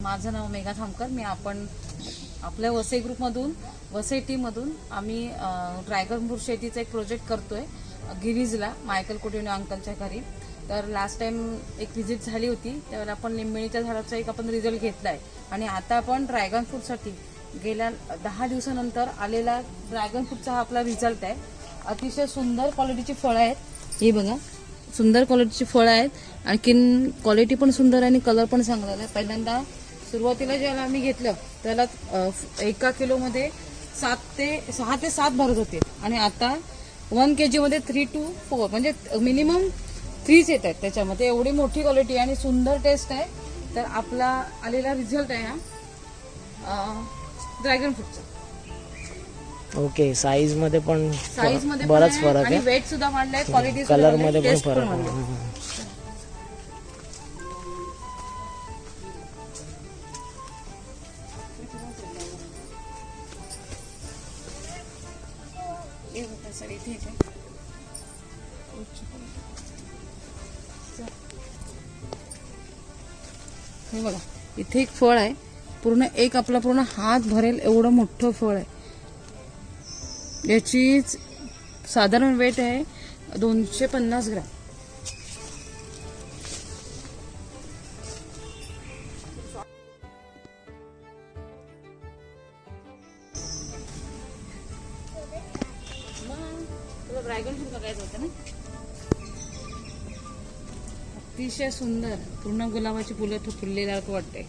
माझं नाव मेघा थांबकर. मी आपल्या वसई ग्रुपमधून वसई टीममधून आम्ही ड्रॅगन फ्रूट शेतीचा एक प्रोजेक्ट करतोय गिरीजला मायकल कोटिनो अंकलच्या घरी. तर लास्ट टाइम एक व्हिजिट झाली होती त्यावेळेला आपण लिंबिणीच्या झाडाचा एक आपण रिझल्ट घेतलाय आणि आता आपण ड्रॅगन फ्रूटसाठी गेल्या 10 दिवसानंतर आलेला ड्रॅगन फ्रूटचा हा आपला रिझल्ट आहे. अतिशय सुंदर क्वालिटीची फळं आहेत. हे बघा, सुंदर क्वालिटीची फळं आहेत. आणखीन क्वालिटी पण सुंदर आणि कलर पण चांगला आहे. पहिल्यांदा सुरुवातीला ज्याला आम्ही घेतलं त्याला 1 किलोमध्ये 6 ते 7 भरत होते आणि आता 1 kg मध्ये 3 to 4 म्हणजे मिनिमम 3 येत आहेत त्याच्यामध्ये. एवढी मोठी क्वालिटी आणि सुंदर टेस्ट आहे. तर आपला आलेला रिझल्ट आहे हा ड्रॅगन फ्रूटचा. ओके, साईज मध्ये पण बराच फरक आहे आणि वेट सुद्धा वाढलाय, क्वालिटी कलर मध्ये पण फरक आहे. हे बघा, इथे एक फळ आहे पूर्ण आपला पूर्ण हात भरेल एवढं मोठं फळ आहे. याची साधारण वेट आहे 250 ग्रॅम. ड्रॅगन फ्रूट बघायचं होतं ना. अतिशय सुंदर पूर्ण गुलाबाची फुलं फुललेल्यासारखं वाटते.